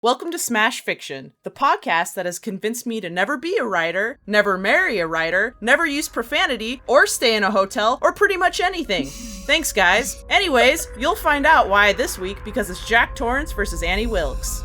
Welcome to Smash Fiction, the podcast that has convinced me to never be a writer, never marry a writer, never use profanity, or stay in a hotel, or pretty much anything. Thanks, guys. Anyways, you'll find out why this week because it's Jack Torrance versus Annie Wilkes.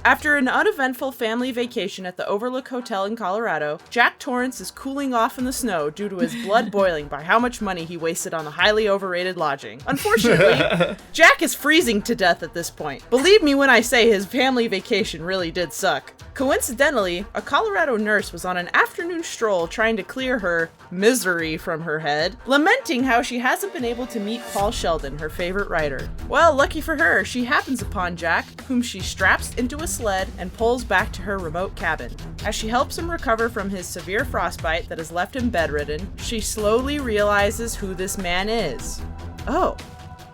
After an uneventful family vacation at the Overlook Hotel in Colorado, Jack Torrance is cooling off in the snow due to his blood boiling by how much money he wasted on the highly overrated lodging. Unfortunately, Jack is freezing to death at this point. Believe me when I say his family vacation really did suck. Coincidentally, a Colorado nurse was on an afternoon stroll trying to clear her misery from her head, lamenting how she hasn't been able to meet Paul Sheldon, her favorite writer. Well, lucky for her, she happens upon Jack, whom she straps into a sled and pulls back to her remote cabin. As she helps him recover from his severe frostbite that has left him bedridden, she slowly realizes who this man is. Oh,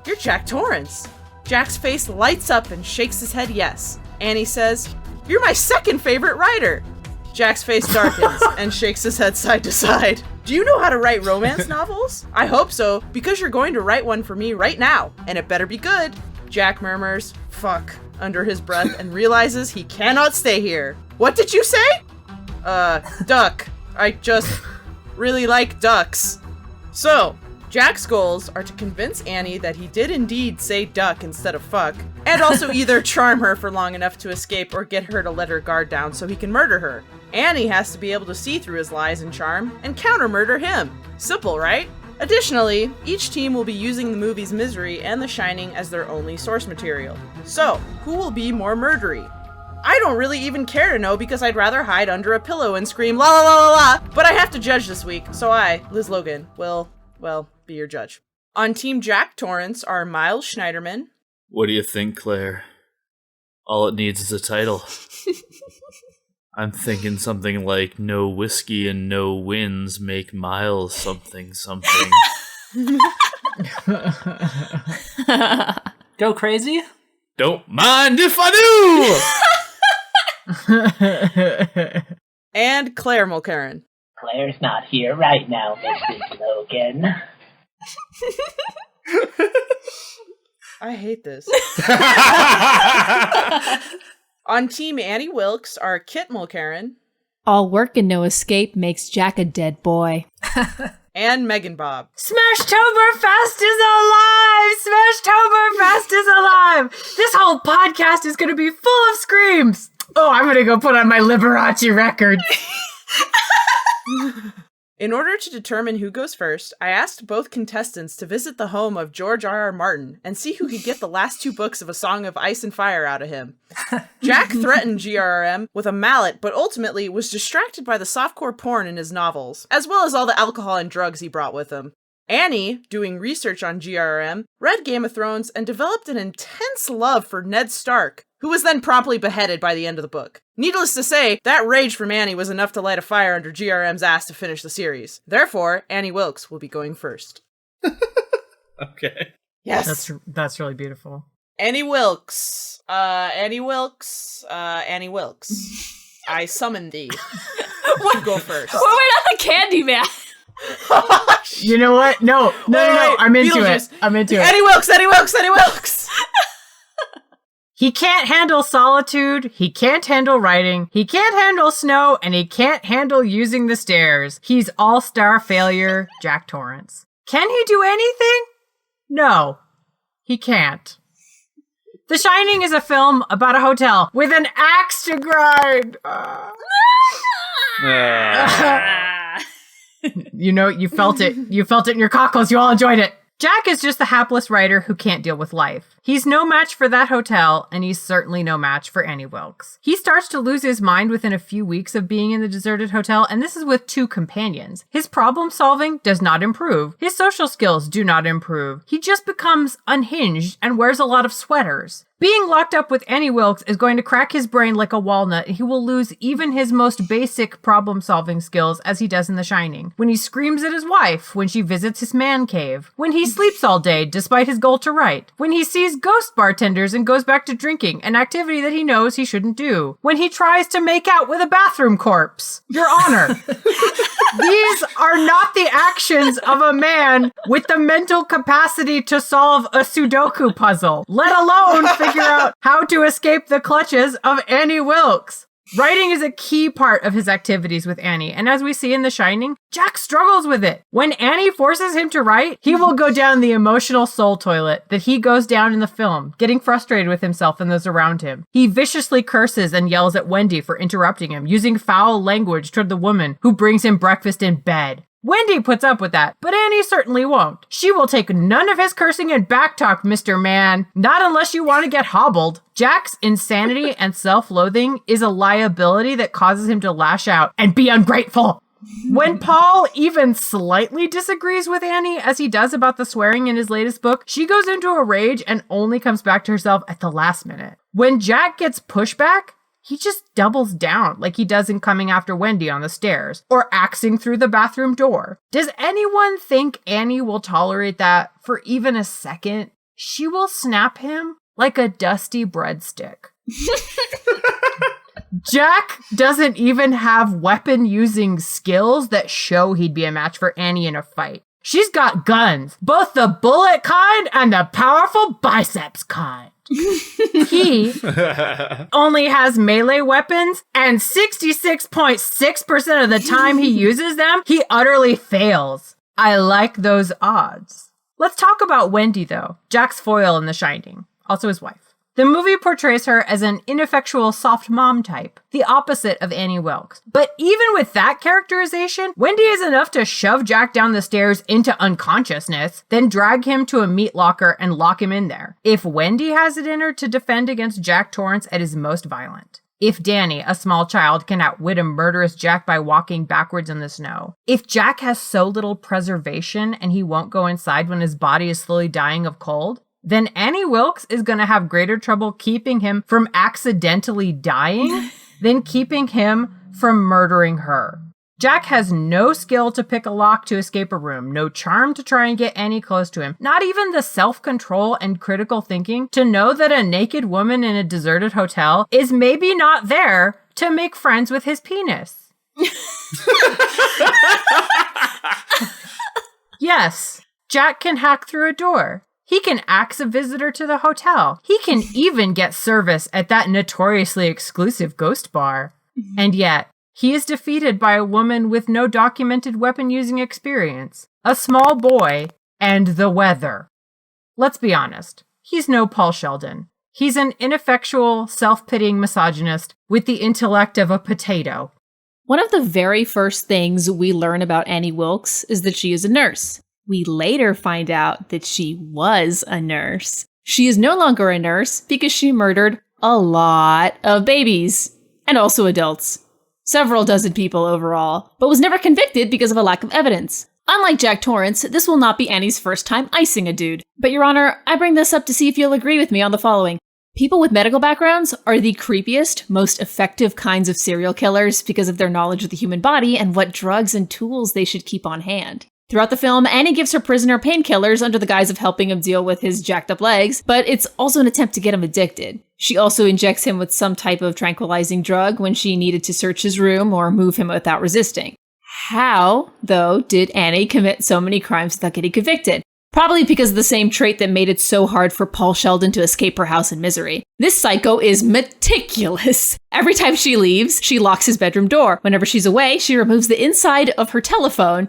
you're Jack Torrance. Jack's face lights up and shakes his head yes. Annie says, "You're my second favorite writer." Jack's face darkens and shakes his head side to side. "Do you know how to write romance novels?" "I hope so, because you're going to write one for me right now, and it better be good." Jack murmurs, "Fuck," under his breath and realizes he cannot stay here. "What did you say?" Duck. I just really like ducks." So, Jack's goals are to convince Annie that he did indeed say duck instead of fuck, and also either charm her for long enough to escape or get her to let her guard down so he can murder her. Annie has to be able to see through his lies and charm and counter-murder him. Simple, right? Additionally, each team will be using the movies Misery and The Shining as their only source material. So, who will be more murdery? I don't really even care to know because I'd rather hide under a pillow and scream la la la la la, but I have to judge this week, so I, Liz Logan, will, be your judge. On Team Jack Torrance are Miles Schneiderman. What do you think, Claire? All it needs is a title. I'm thinking something like "No whiskey and no winds make Miles something something." Go crazy? Don't mind if I do! And Claire Mulcairn. Claire's not here right now, Mrs. Logan. I hate this. On Team Annie Wilkes are Kit Mulcairn. All work and no escape makes Jack a dead boy. And Megan Bob. Smashtoberfest is alive! Smashtoberfest is alive! This whole podcast is gonna be full of screams! Oh, I'm gonna go put on my Liberace record. In order to determine who goes first, I asked both contestants to visit the home of George R.R. Martin and see who could get the last 2 books of A Song of Ice and Fire out of him. Jack threatened GRRM with a mallet, but ultimately was distracted by the softcore porn in his novels, as well as all the alcohol and drugs he brought with him. Annie, doing research on GRM, read Game of Thrones and developed an intense love for Ned Stark, who was then promptly beheaded by the end of the book. Needless to say, that rage from Annie was enough to light a fire under GRM's ass to finish the series. Therefore, Annie Wilkes will be going first. Okay. Yes. That's really beautiful. Annie Wilkes. Annie Wilkes. Annie Wilkes. I summon thee. What? Go first. Well, we're not the Candyman. You know what? No. I'm into it. Annie Wilkes, Annie Wilkes, Annie Wilkes! He can't handle solitude, he can't handle writing, he can't handle snow, and he can't handle using the stairs. He's all-star failure, Jack Torrance. Can he do anything? No, he can't. The Shining is a film about a hotel with an axe to grind. You felt it. You felt it in your cockles. You all enjoyed it. Jack is just the hapless writer who can't deal with life. He's no match for that hotel, and he's certainly no match for Annie Wilkes. He starts to lose his mind within a few weeks of being in the deserted hotel, and this is with 2 companions. His problem solving does not improve. His social skills do not improve. He just becomes unhinged and wears a lot of sweaters. Being locked up with Annie Wilkes is going to crack his brain like a walnut, and he will lose even his most basic problem-solving skills as he does in The Shining. When he screams at his wife, when she visits his man cave, when he sleeps all day despite his goal to write, when he sees ghost bartenders and goes back to drinking, an activity that he knows he shouldn't do, when he tries to make out with a bathroom corpse. Your Honor, these are not the actions of a man with the mental capacity to solve a Sudoku puzzle, let alone figure out how to escape the clutches of Annie Wilkes. Writing is a key part of his activities with Annie, and as we see in The Shining, Jack struggles with it. When Annie forces him to write, he will go down the emotional soul toilet that he goes down in the film, getting frustrated with himself and those around him. He viciously curses and yells at Wendy for interrupting him, using foul language toward the woman who brings him breakfast in bed. Wendy puts up with that, but Annie certainly won't. She will take none of his cursing and backtalk, Mr. Man. Not unless you want to get hobbled. Jack's insanity and self-loathing is a liability that causes him to lash out and be ungrateful. When Paul even slightly disagrees with Annie, as he does about the swearing in his latest book, she goes into a rage and only comes back to herself at the last minute. When Jack gets pushback, he just doubles down like he does in coming after Wendy on the stairs or axing through the bathroom door. Does anyone think Annie will tolerate that for even a second? She will snap him like a dusty breadstick. Jack doesn't even have weapon-using skills that show he'd be a match for Annie in a fight. She's got guns, both the bullet kind and the powerful biceps kind. He only has melee weapons, and 66.6% of the time he uses them, he utterly fails. I like those odds. Let's talk about Wendy, though, Jack's foil in The Shining, also his wife. The movie portrays her as an ineffectual soft mom type, the opposite of Annie Wilkes. But even with that characterization, Wendy is enough to shove Jack down the stairs into unconsciousness, then drag him to a meat locker and lock him in there. If Wendy has it in her to defend against Jack Torrance at his most violent. If Danny, a small child, can outwit a murderous Jack by walking backwards in the snow. If Jack has so little preservation and he won't go inside when his body is slowly dying of cold, then Annie Wilkes is going to have greater trouble keeping him from accidentally dying than keeping him from murdering her. Jack has no skill to pick a lock to escape a room, no charm to try and get Annie close to him, not even the self-control and critical thinking to know that a naked woman in a deserted hotel is maybe not there to make friends with his penis. Yes, Jack can hack through a door. He can axe a visitor to the hotel. He can even get service at that notoriously exclusive ghost bar. And yet, he is defeated by a woman with no documented weapon-using experience, a small boy, and the weather. Let's be honest, he's no Paul Sheldon. He's an ineffectual, self-pitying misogynist with the intellect of a potato. One of the very first things we learn about Annie Wilkes is that she is a nurse. We later find out that she was a nurse. She is no longer a nurse because she murdered a lot of babies and also adults. Several dozen people overall, but was never convicted because of a lack of evidence. Unlike Jack Torrance, this will not be Annie's first time icing a dude. But Your Honor, I bring this up to see if you'll agree with me on the following. People with medical backgrounds are the creepiest, most effective kinds of serial killers because of their knowledge of the human body and what drugs and tools they should keep on hand. Throughout the film, Annie gives her prisoner painkillers under the guise of helping him deal with his jacked up legs, but it's also an attempt to get him addicted. She also injects him with some type of tranquilizing drug when she needed to search his room or move him without resisting. How, though, did Annie commit so many crimes without getting convicted? Probably because of the same trait that made it so hard for Paul Sheldon to escape her house in Misery. This psycho is meticulous. Every time she leaves, she locks his bedroom door. Whenever she's away, she removes the inside of her telephone,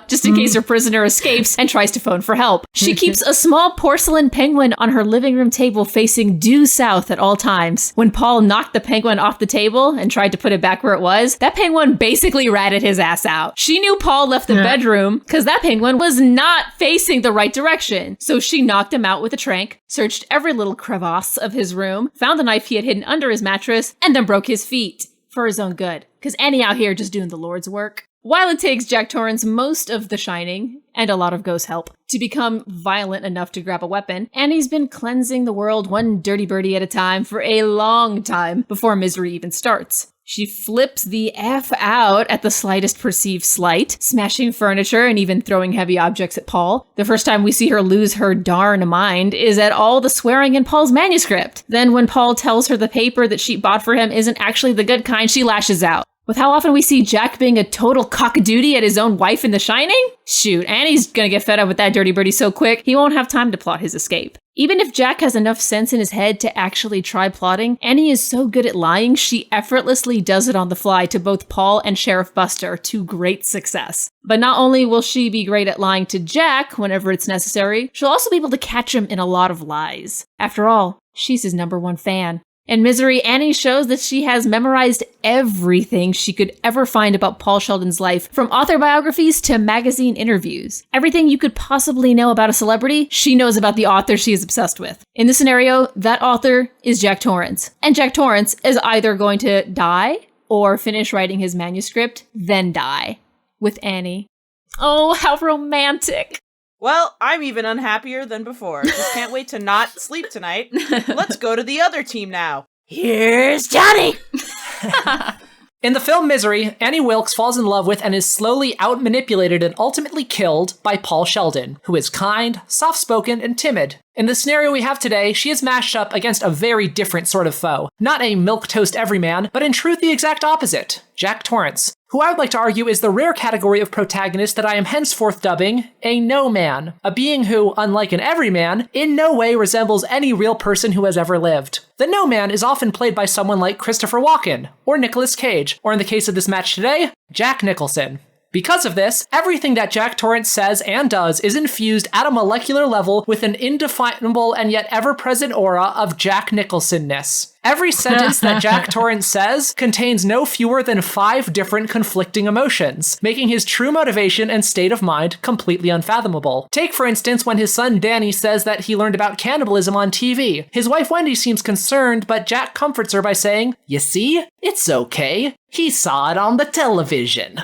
just in case her prisoner escapes and tries to phone for help. She keeps a small porcelain penguin on her living room table facing due south at all times. When Paul knocked the penguin off the table and tried to put it back where it was, that penguin basically ratted his ass out. She knew Paul left the bedroom because that penguin was not facing the right direction. So she knocked him out with a trank, searched every little crevasse of his room, found the knife he had hidden under his mattress, and then broke his feet for his own good. Because Annie out here just doing the Lord's work. While it takes Jack Torrance most of the shining, and a lot of ghost help, to become violent enough to grab a weapon, Annie's been cleansing the world one dirty birdie at a time for a long time before Misery even starts. She flips the F out at the slightest perceived slight, smashing furniture and even throwing heavy objects at Paul. The first time we see her lose her darn mind is at all the swearing in Paul's manuscript. Then when Paul tells her the paper that she bought for him isn't actually the good kind, she lashes out. With how often we see Jack being a total cockadoodie at his own wife in The Shining? Shoot, Annie's gonna get fed up with that dirty birdie so quick, he won't have time to plot his escape. Even if Jack has enough sense in his head to actually try plotting, Annie is so good at lying, she effortlessly does it on the fly to both Paul and Sheriff Buster to great success. But not only will she be great at lying to Jack whenever it's necessary, she'll also be able to catch him in a lot of lies. After all, she's his #1 fan. In Misery, Annie shows that she has memorized everything she could ever find about Paul Sheldon's life, from author biographies to magazine interviews. Everything you could possibly know about a celebrity, she knows about the author she is obsessed with. In this scenario, that author is Jack Torrance. And Jack Torrance is either going to die or finish writing his manuscript, then die. With Annie. Oh, how romantic. Well, I'm even unhappier than before. Just can't wait to not sleep tonight. Let's go to the other team now. Here's Johnny! In the film Misery, Annie Wilkes falls in love with and is slowly out-manipulated and ultimately killed by Paul Sheldon, who is kind, soft-spoken, and timid. In the scenario we have today, she is mashed up against a very different sort of foe. Not a milquetoast everyman, but in truth the exact opposite, Jack Torrance, who I would like to argue is the rare category of protagonist that I am henceforth dubbing a no-man, a being who, unlike an everyman, in no way resembles any real person who has ever lived. The no-man is often played by someone like Christopher Walken, or Nicolas Cage, or in the case of this match today, Jack Nicholson. Because of this, everything that Jack Torrance says and does is infused at a molecular level with an indefinable and yet ever-present aura of Jack Nicholson-ness. Every sentence that Jack Torrance says contains no fewer than 5 different conflicting emotions, making his true motivation and state of mind completely unfathomable. Take, for instance, when his son Danny says that he learned about cannibalism on TV. His wife Wendy seems concerned, but Jack comforts her by saying, "You see? It's okay. He saw it on the television."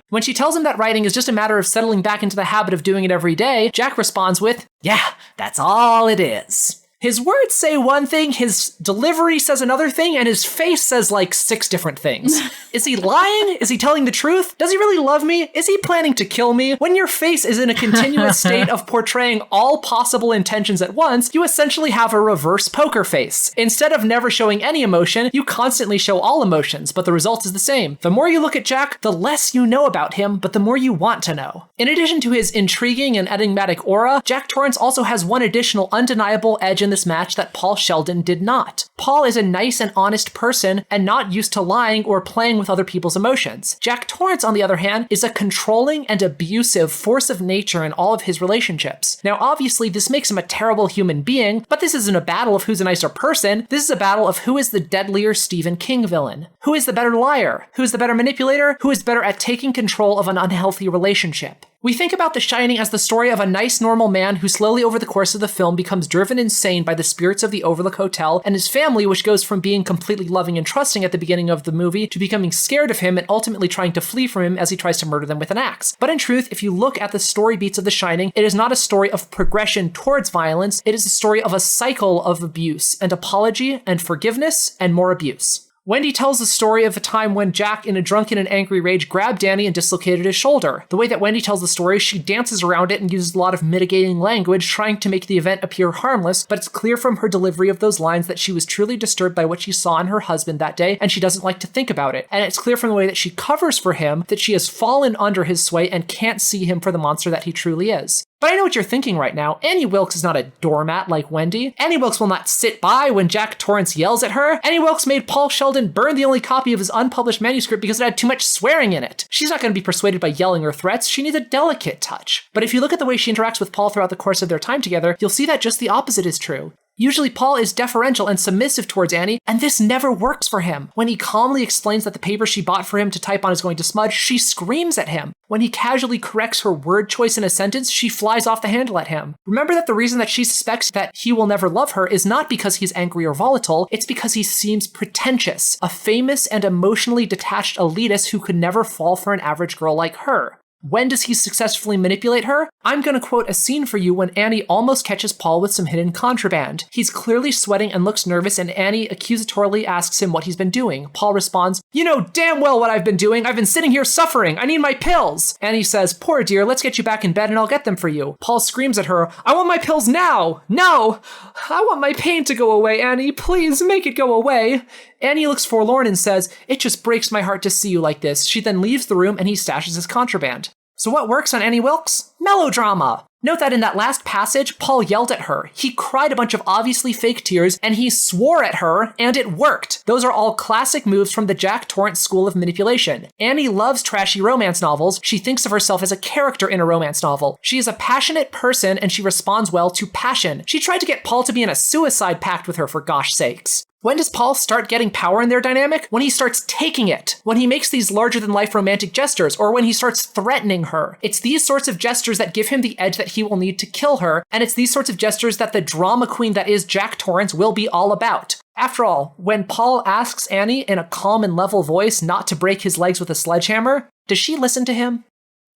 When she tells him that writing is just a matter of settling back into the habit of doing it every day, Jack responds with, "Yeah, that's all it is." His words say one thing, his delivery says another thing, and his face says like 6 different things. Is he lying? Is he telling the truth? Does he really love me? Is he planning to kill me? When your face is in a continuous state of portraying all possible intentions at once, you essentially have a reverse poker face. Instead of never showing any emotion, you constantly show all emotions, but the result is the same. The more you look at Jack, the less you know about him, but the more you want to know. In addition to his intriguing and enigmatic aura, Jack Torrance also has one additional undeniable edge in this match that Paul Sheldon did not. Paul is a nice and honest person and not used to lying or playing with other people's emotions. Jack Torrance, on the other hand, is a controlling and abusive force of nature in all of his relationships. Now, obviously, this makes him a terrible human being, but this isn't a battle of who's a nicer person. This is a battle of who is the deadlier Stephen King villain. Who is the better liar? Who is the better manipulator? Who is better at taking control of an unhealthy relationship? We think about The Shining as the story of a nice, normal man who slowly over the course of the film becomes driven insane by the spirits of the Overlook Hotel and his family, which goes from being completely loving and trusting at the beginning of the movie to becoming scared of him and ultimately trying to flee from him as he tries to murder them with an axe. But in truth, if you look at the story beats of The Shining, it is not a story of progression towards violence, it is a story of a cycle of abuse and apology and forgiveness and more abuse. Wendy tells the story of a time when Jack, in a drunken and angry rage, grabbed Danny and dislocated his shoulder. The way that Wendy tells the story, she dances around it and uses a lot of mitigating language, trying to make the event appear harmless, but it's clear from her delivery of those lines that she was truly disturbed by what she saw in her husband that day, and she doesn't like to think about it. And it's clear from the way that she covers for him that she has fallen under his sway and can't see him for the monster that he truly is. But I know what you're thinking right now. Annie Wilkes is not a doormat like Wendy. Annie Wilkes will not sit by when Jack Torrance yells at her. Annie Wilkes made Paul Sheldon burn the only copy of his unpublished manuscript because it had too much swearing in it. She's not going to be persuaded by yelling or threats. She needs a delicate touch. But if you look at the way she interacts with Paul throughout the course of their time together, you'll see that just the opposite is true. Usually Paul is deferential and submissive towards Annie, and this never works for him. When he calmly explains that the paper she bought for him to type on is going to smudge, she screams at him. When he casually corrects her word choice in a sentence, she flies off the handle at him. Remember that the reason that she suspects that he will never love her is not because he's angry or volatile, it's because he seems pretentious, a famous and emotionally detached elitist who could never fall for an average girl like her. When does he successfully manipulate her? I'm going to quote a scene for you when Annie almost catches Paul with some hidden contraband. He's clearly sweating and looks nervous, and Annie accusatorily asks him what he's been doing. Paul responds, "You know damn well what I've been doing. I've been sitting here suffering. I need my pills." Annie says, "Poor dear, let's get you back in bed and I'll get them for you." Paul screams at her, "I want my pills now! No! I want my pain to go away, Annie. Please make it go away." Annie looks forlorn and says, "It just breaks my heart to see you like this." She then leaves the room and he stashes his contraband. So what works on Annie Wilkes? Melodrama. Note that in that last passage, Paul yelled at her. He cried a bunch of obviously fake tears, and he swore at her, and it worked. Those are all classic moves from the Jack Torrance school of manipulation. Annie loves trashy romance novels. She thinks of herself as a character in a romance novel. She is a passionate person, and she responds well to passion. She tried to get Paul to be in a suicide pact with her, for gosh sakes. When does Paul start getting power in their dynamic? When he starts taking it. When he makes these larger-than-life romantic gestures, or when he starts threatening her. It's these sorts of gestures that give him the edge that he will need to kill her, and it's these sorts of gestures that the drama queen that is Jack Torrance will be all about. After all, when Paul asks Annie in a calm and level voice not to break his legs with a sledgehammer, does she listen to him?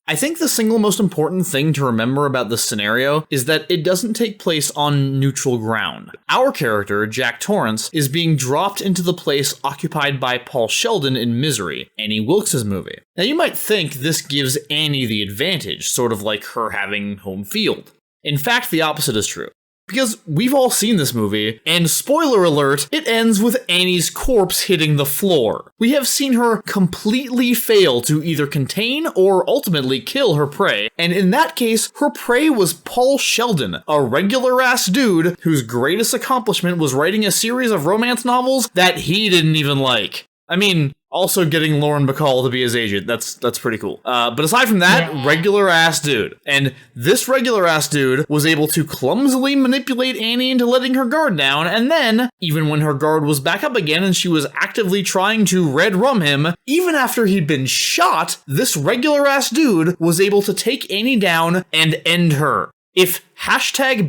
I think the single most important thing to remember about this scenario is that it doesn't take place on neutral ground. Our character, Jack Torrance, is being dropped into the place occupied by Paul Sheldon in Misery, Annie Wilkes' movie. Now you might think this gives Annie the advantage, sort of like her having home field. In fact, the opposite is true. Because we've all seen this movie, and spoiler alert, it ends with Annie's corpse hitting the floor. We have seen her completely fail to either contain or ultimately kill her prey, and in that case, her prey was Paul Sheldon, a regular-ass dude whose greatest accomplishment was writing a series of romance novels that he didn't even like. I mean, also getting Lauren Bacall to be his agent, that's pretty cool. But aside from that, regular-ass dude. And this regular-ass dude was able to clumsily manipulate Annie into letting her guard down, and then, even when her guard was back up again and she was actively trying to redrum him, even after he'd been shot, this regular-ass dude was able to take Annie down and end her. If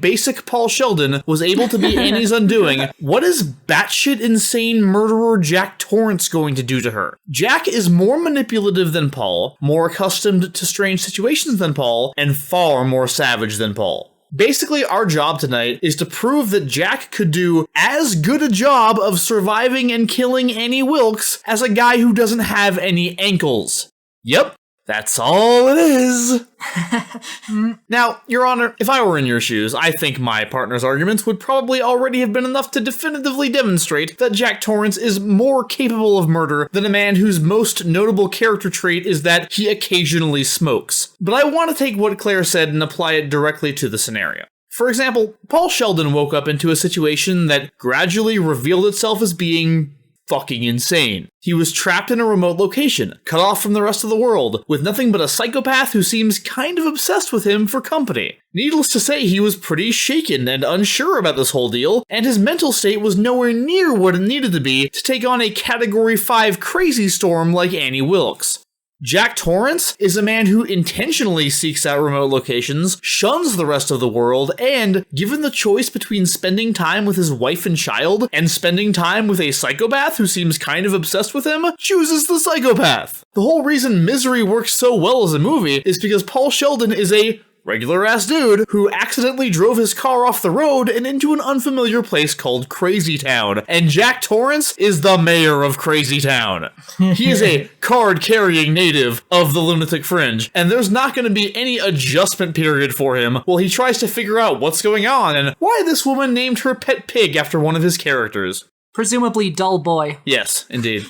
#basic Paul Sheldon was able to be Annie's undoing, what is batshit insane murderer Jack Torrance going to do to her? Jack is more manipulative than Paul, more accustomed to strange situations than Paul, and far more savage than Paul. Basically, our job tonight is to prove that Jack could do as good a job of surviving and killing Annie Wilkes as a guy who doesn't have any ankles. Yep. That's all it is. Now, Your Honor, if I were in your shoes, I think my partner's arguments would probably already have been enough to definitively demonstrate that Jack Torrance is more capable of murder than a man whose most notable character trait is that he occasionally smokes. But I want to take what Claire said and apply it directly to the scenario. For example, Paul Sheldon woke up into a situation that gradually revealed itself as being fucking insane. He was trapped in a remote location, cut off from the rest of the world, with nothing but a psychopath who seems kind of obsessed with him for company. Needless to say, he was pretty shaken and unsure about this whole deal, and his mental state was nowhere near what it needed to be to take on a Category 5 crazy storm like Annie Wilkes. Jack Torrance is a man who intentionally seeks out remote locations, shuns the rest of the world, and, given the choice between spending time with his wife and child and spending time with a psychopath who seems kind of obsessed with him, chooses the psychopath. The whole reason Misery works so well as a movie is because Paul Sheldon is a regular-ass dude who accidentally drove his car off the road and into an unfamiliar place called Crazy Town. And Jack Torrance is the mayor of Crazy Town. He is a card-carrying native of the Lunatic Fringe, and there's not going to be any adjustment period for him while he tries to figure out what's going on and why this woman named her pet pig after one of his characters. Presumably dull boy. Yes, indeed.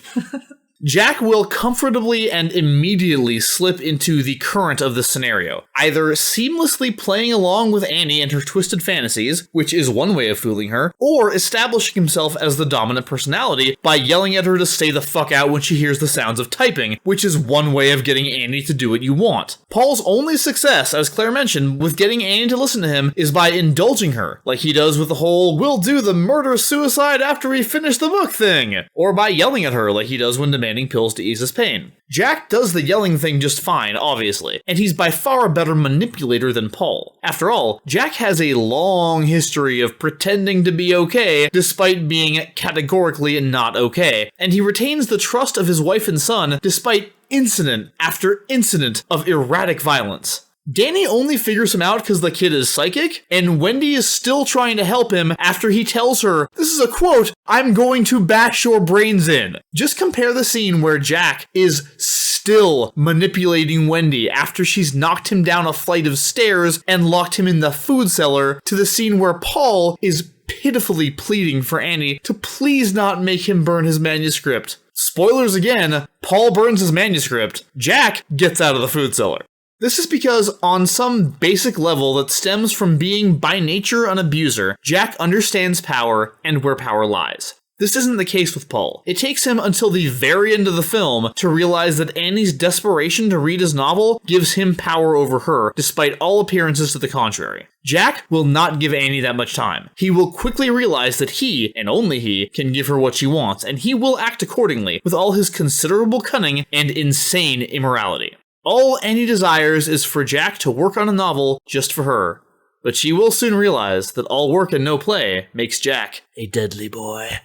Jack will comfortably and immediately slip into the current of the scenario, either seamlessly playing along with Annie and her twisted fantasies, which is one way of fooling her, or establishing himself as the dominant personality by yelling at her to stay the fuck out when she hears the sounds of typing, which is one way of getting Annie to do what you want. Paul's only success, as Claire mentioned, with getting Annie to listen to him is by indulging her, like he does with the whole "we'll do the murder-suicide after we finish the book" thing, or by yelling at her like he does when demanding pills to ease his pain. Jack does the yelling thing just fine, obviously, and he's by far a better manipulator than Paul. After all, Jack has a long history of pretending to be okay despite being categorically not okay, and he retains the trust of his wife and son despite incident after incident of erratic violence. Danny only figures him out because the kid is psychic, and Wendy is still trying to help him after he tells her, this is a quote, "I'm going to bash your brains in." Just compare the scene where Jack is still manipulating Wendy after she's knocked him down a flight of stairs and locked him in the food cellar to the scene where Paul is pitifully pleading for Annie to please not make him burn his manuscript. Spoilers again, Paul burns his manuscript. Jack gets out of the food cellar. This is because, on some basic level that stems from being by nature an abuser, Jack understands power and where power lies. This isn't the case with Paul. It takes him until the very end of the film to realize that Annie's desperation to read his novel gives him power over her, despite all appearances to the contrary. Jack will not give Annie that much time. He will quickly realize that he, and only he, can give her what she wants, and he will act accordingly, with all his considerable cunning and insane immorality. All Annie desires is for Jack to work on a novel just for her, but she will soon realize that all work and no play makes Jack a deadly boy.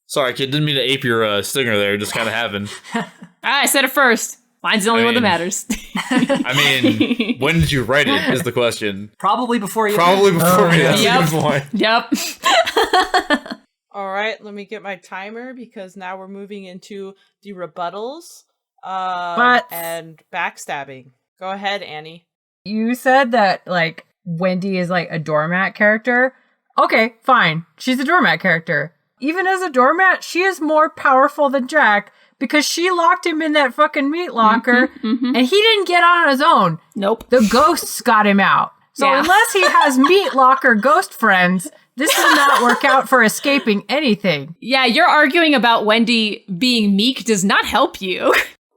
Sorry, kid, didn't mean to ape your stinger there, it just kind of happened. I said it first. Mine's the only one that matters. I mean, when did you write it is the question. Probably before you. Probably before me, that's a good point. Yep. All right, let me get my timer because now we're moving into the rebuttals. And backstabbing. Go ahead, Annie. You said that, like, Wendy is, like, a doormat character. Okay, fine. She's a doormat character. Even as a doormat, she is more powerful than Jack because she locked him in that fucking meat locker and he didn't get on his own. Nope. The ghosts got him out. So unless he has meat locker ghost friends, this does not work out for escaping anything. Yeah, you're arguing about Wendy being meek does not help you.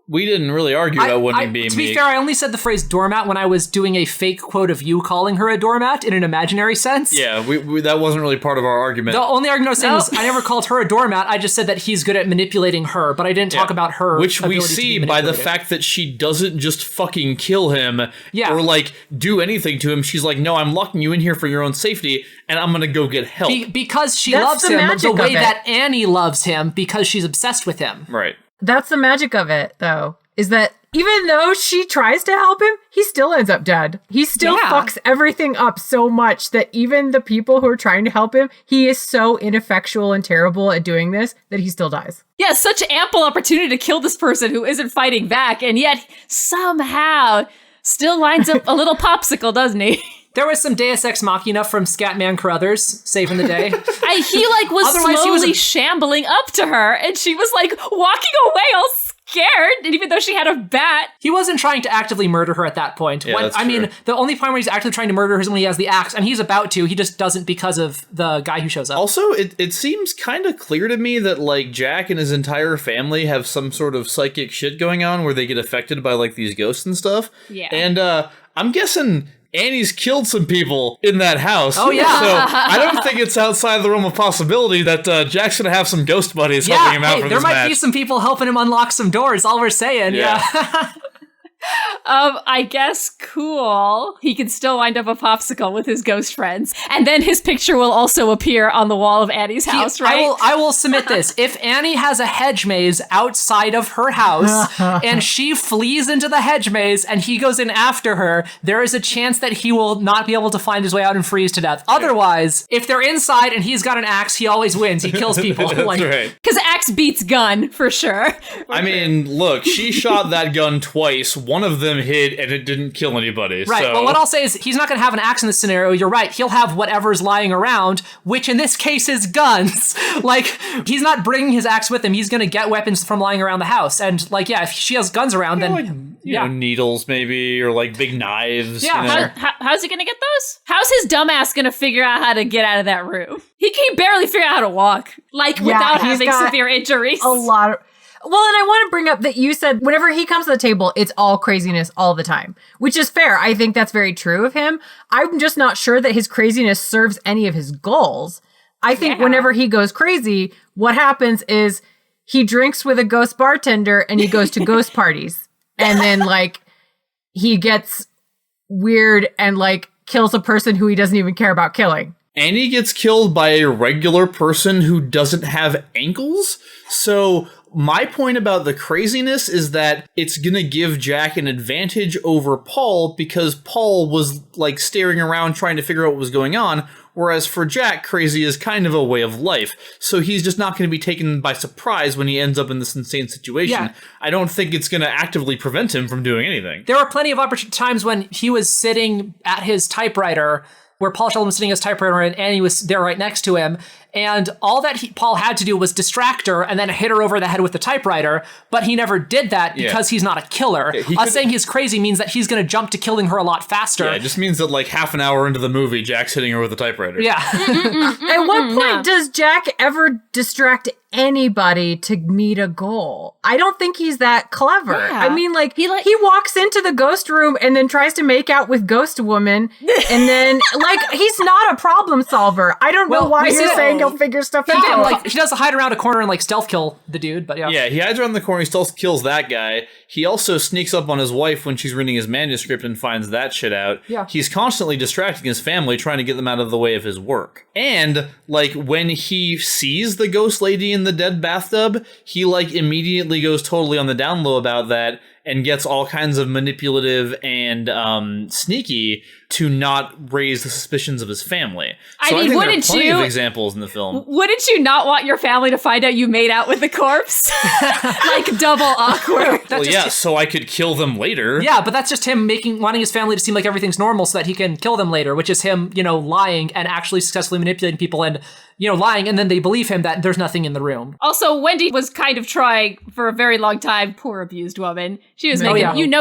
We didn't really argue about Wendy being meek. To be fair, I only said the phrase doormat when I was doing a fake quote of you calling her a doormat in an imaginary sense. Yeah, we that wasn't really part of our argument. The only argument I was saying was I never called her a doormat. I just said that he's good at manipulating her, but I didn't talk about her. Which we see by the fact that she doesn't just fucking kill him or, like, do anything to him. She's like, no, I'm locking you in here for your own safety, and I'm gonna go get help. Because she loves him the way that Annie loves him because she's obsessed with him. Right. That's the magic of it, though, is that even though she tries to help him, he still ends up dead. He still fucks everything up so much that even the people who are trying to help him, he is so ineffectual and terrible at doing this that he still dies. Yeah, such ample opportunity to kill this person who isn't fighting back, and yet somehow still lines up a little popsicle, doesn't he? There was some Deus Ex Machina from Scatman Carruthers saving the day. He like was slowly shambling up to her, and she was like walking away all scared, and even though she had a bat. He wasn't trying to actively murder her at that point. Yeah, I mean, the only point where he's actively trying to murder her is when he has the axe, and he's about to. He just doesn't because of the guy who shows up. Also, it seems kind of clear to me that, like, Jack and his entire family have some sort of psychic shit going on where they get affected by, like, these ghosts and stuff. Yeah. And I'm guessing Annie's killed some people in that house. Oh, yeah. So I don't think it's outside the realm of possibility that Jack's going to have some ghost buddies helping him out from there this might be match. some people helping him unlock some doors, all we're saying. Yeah. I guess cool. He can still wind up a popsicle with his ghost friends. And then his picture will also appear on the wall of Annie's house, right? I will submit this. If Annie has a hedge maze outside of her house and she flees into the hedge maze and he goes in after her, there is a chance that he will not be able to find his way out and freeze to death. Otherwise, if they're inside and he's got an axe, he always wins. He kills people. That's right. Because axe beats gun, for sure. I mean, look, she shot that gun twice. One of them hit and it didn't kill anybody. Right. So. Well, what I'll say is he's not going to have an axe in this scenario. You're right. He'll have whatever's lying around, which in this case is guns. Like, he's not bringing his axe with him. He's going to get weapons from lying around the house. And, like, yeah, if she has guns around, then... You know, needles maybe, or like big knives. Yeah. You know? How's he gonna get those? How's his dumbass gonna figure out how to get out of that room? He can barely figure out how to walk, like, without having severe injuries. A lot of... Well, and I want to bring up that you said whenever he comes to the table, it's all craziness all the time, which is fair. I think that's very true of him. I'm just not sure that his craziness serves any of his goals. I think whenever he goes crazy, what happens is he drinks with a ghost bartender and he goes to ghost parties. And then, like, he gets weird and, like, kills a person who he doesn't even care about killing. Annie gets killed by a regular person who doesn't have ankles. So my point about the craziness is that it's going to give Jack an advantage over Paul because Paul was, like, staring around trying to figure out what was going on. Whereas for Jack, crazy is kind of a way of life. So he's just not going to be taken by surprise when he ends up in this insane situation. Yeah. I don't think it's going to actively prevent him from doing anything. There were plenty of times when he was sitting at his typewriter, where Paul Sheldon was sitting at his typewriter and Annie was there right next to him. And all that Paul had to do was distract her and then hit her over the head with the typewriter. But he never did that because he's not a killer. Saying he's crazy means that he's going to jump to killing her a lot faster. Yeah, it just means that like half an hour into the movie, Jack's hitting her with a typewriter. Yeah. At what point does Jack ever distract anybody to meet a goal? I don't think he's that clever. Yeah. I mean, like, he walks into the ghost room and then tries to make out with Ghost Woman. And then, like, he's not a problem solver. I don't know why you're saying he'll figure stuff out. Like, he does hide around a corner and like stealth kill the dude, but yeah. Yeah, he hides around the corner, he stealth kills that guy. He also sneaks up on his wife when she's reading his manuscript and finds that shit out. Yeah. He's constantly distracting his family, trying to get them out of the way of his work. And, like, when he sees the ghost lady in the dead bathtub, he, like, immediately goes totally on the down low about that and gets all kinds of manipulative and sneaky to not raise the suspicions of his family. So I think there are plenty of examples in the film. Wouldn't you not want your family to find out you made out with the corpse? Like, double awkward. Well, yeah, so I could kill them later. Yeah, but that's just him wanting his family to seem like everything's normal so that he can kill them later, which is him, lying and actually successfully manipulating people and, lying, and then they believe him that there's nothing in the room. Also, Wendy was kind of trying for a very long time, poor abused woman. She was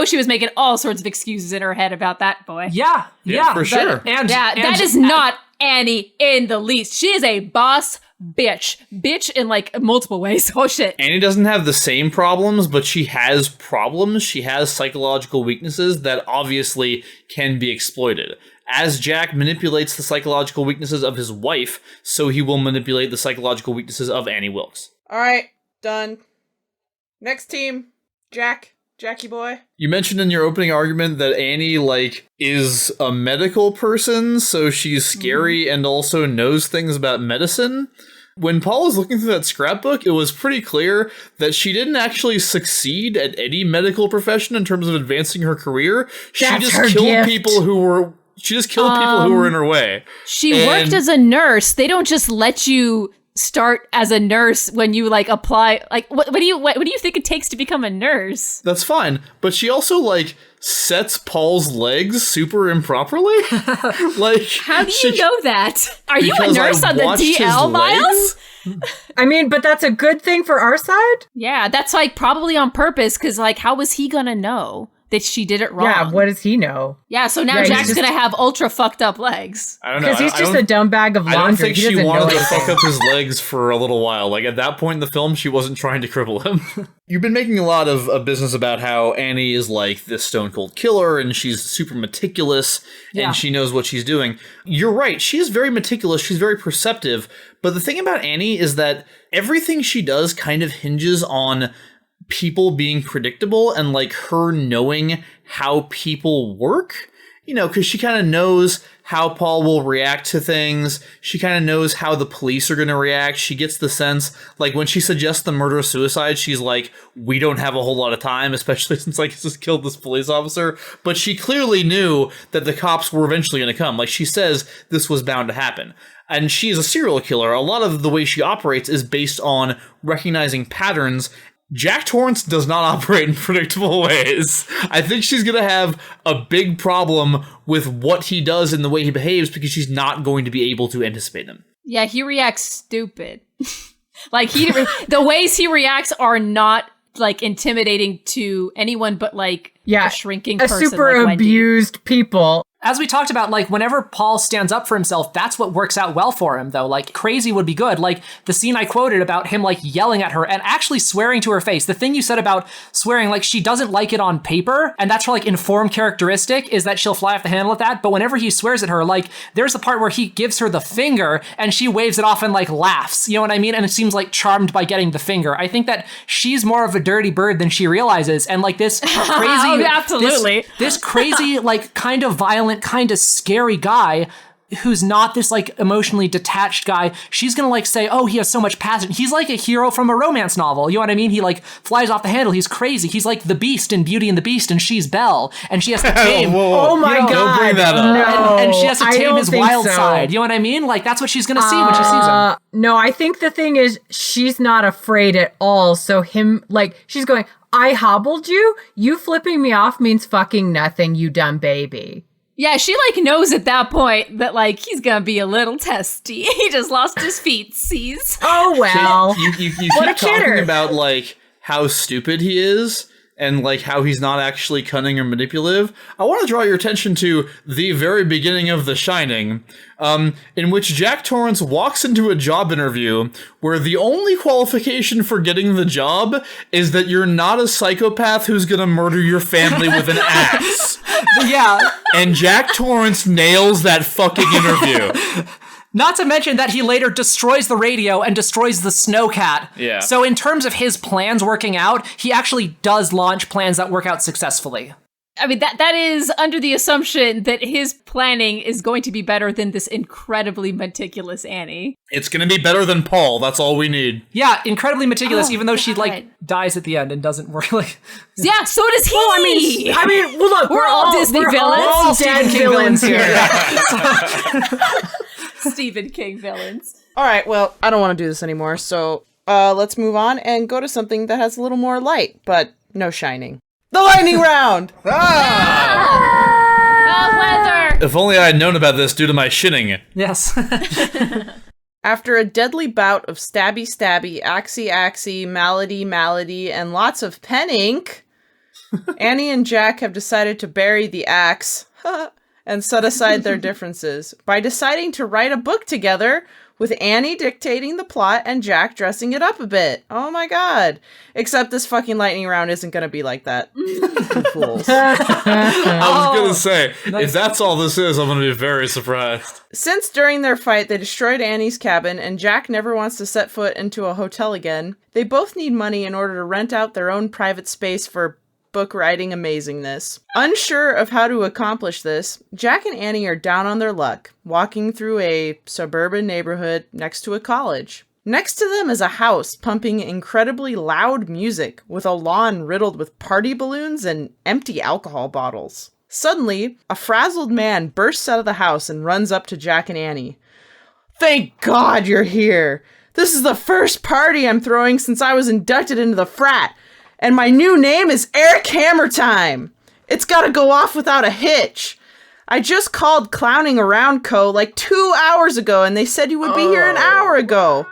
she was making all sorts of excuses in her head about that boy. Yeah, for sure. And that is not Annie in the least. She is a boss bitch. Bitch in, like, multiple ways. Oh, shit. Annie doesn't have the same problems, but she has problems. She has psychological weaknesses that obviously can be exploited. As Jack manipulates the psychological weaknesses of his wife, so he will manipulate the psychological weaknesses of Annie Wilkes. All right, done. Next team, Jackie boy. You mentioned in your opening argument that Annie, like, is a medical person, so she's scary and also knows things about medicine. When Paul was looking through that scrapbook, it was pretty clear that she didn't actually succeed at any medical profession in terms of advancing her career. She just killed people who were in her way. She worked as a nurse. They don't just let you start as a nurse when you, like, apply. Like, what do you think it takes to become a nurse? That's fine, but she also, like, sets Paul's legs super improperly. Like, how do you know that? Are you a nurse on the DL, Miles? I mean, but that's a good thing for our side? Yeah, that's, like, probably on purpose, because, like, how was he gonna know that she did it wrong. Yeah, what does he know? Yeah, so now Yeah, Jack's gonna have ultra fucked up legs. I don't know. Because he's just a dumb bag of laundry. I don't think He she doesn't know wanted to anything. fuck up his legs for a little while. Like, at that point in the film, she wasn't trying to cripple him. You've been making a lot of business about how Annie is like this stone cold killer and she's super meticulous and she knows what she's doing. You're right. She is very meticulous. She's very perceptive. But the thing about Annie is that everything she does kind of hinges on people being predictable and like her knowing how people work, you know, because she kind of knows how Paul will react to things. She kind of knows how the police are going to react. She gets the sense, like when she suggests the murder suicide, she's like, we don't have a whole lot of time, especially since like just killed this police officer. But she clearly knew that the cops were eventually going to come. Like she says, this was bound to happen. And she is a serial killer. A lot of the way she operates is based on recognizing patterns. Jack Torrance does not operate in predictable ways. I think she's going to have a big problem with what he does and the way he behaves because she's not going to be able to anticipate him. Yeah, he reacts stupid. Like the ways he reacts are not like intimidating to anyone but like a shrinking person super like Wendy. abused people. As we talked about, like, whenever Paul stands up for himself, that's what works out well for him, though. Like, crazy would be good. Like, the scene I quoted about him, like, yelling at her and actually swearing to her face. The thing you said about swearing, like, she doesn't like it on paper, and that's her, like, informed characteristic, is that she'll fly off the handle at that. But whenever he swears at her, like, there's the part where he gives her the finger, and she waves it off and, like, laughs. You know what I mean? And it seems, like, charmed by getting the finger. I think that she's more of a dirty bird than she realizes. And, like, this crazy... Absolutely. This crazy, like, kind of violent, kind of scary guy who's not this, like, emotionally detached guy, she's gonna, like, say, oh, he has so much passion. He's like a hero from a romance novel. You know what I mean? He, like, flies off the handle. He's crazy. He's like the Beast in Beauty and the Beast, and she's Belle, and she has to tame... Oh my God. Don't bring that up. No, and she has to tame his wild so. side. You know what I mean? Like, that's what she's gonna see when she sees him. No, I think the thing is, she's not afraid at all. So him, like, she's going, I hobbled you? You flipping me off means fucking nothing, you dumb baby. Yeah, she like knows at that point that like he's gonna be a little testy. He just lost his feet, sees. Oh well. You What a keep talking kidder. about like how stupid he is and like how he's not actually cunning or manipulative. I want to draw your attention to the very beginning of The Shining, in which Jack Torrance walks into a job interview where the only qualification for getting the job is that you're not a psychopath who's gonna murder your family with an axe. Yeah. And Jack Torrance nails that fucking interview. Not to mention that he later destroys the radio and destroys the snowcat. Yeah. So in terms of his plans working out, he actually does launch plans that work out successfully. I mean, that is under the assumption that his planning is going to be better than this incredibly meticulous Annie. It's gonna be better than Paul, that's all we need. Yeah, incredibly meticulous, Oh, even though she, God. like, dies at the end and doesn't work, like... Yeah, so does he. I mean, well, look, We're all Disney villains. We're all Stephen dead King villains villains here. Stephen King villains. All right, well, I don't want to do this anymore, so let's move on and go to something that has a little more light, but no shining. The lightning round! Weather. If only I had known about this due to my shitting. Yes. After a deadly bout of stabby, axy, malady, and lots of pen ink, Annie and Jack have decided to bury the axe and set aside their differences by deciding to write a book together, with Annie dictating the plot and Jack dressing it up a bit. Oh my god. Except this fucking lightning round isn't gonna be like that. You fools. I was gonna say, if that's all this is, I'm gonna be very surprised. Since during their fight they destroyed Annie's cabin and Jack never wants to set foot into a hotel again, they both need money in order to rent out their own private space for book writing amazingness. Unsure of how to accomplish this, Jack and Annie are down on their luck, walking through a suburban neighborhood next to a college. Next to them is a house pumping incredibly loud music with a lawn riddled with party balloons and empty alcohol bottles. Suddenly, a frazzled man bursts out of the house and runs up to Jack and Annie. "Thank God you're here! This is the first party I'm throwing since I was inducted into the frat, and my new name is Eric Hammertime. It's gotta go off without a hitch. I just called Clowning Around Co. like 2 hours ago, and they said you would be here an hour ago.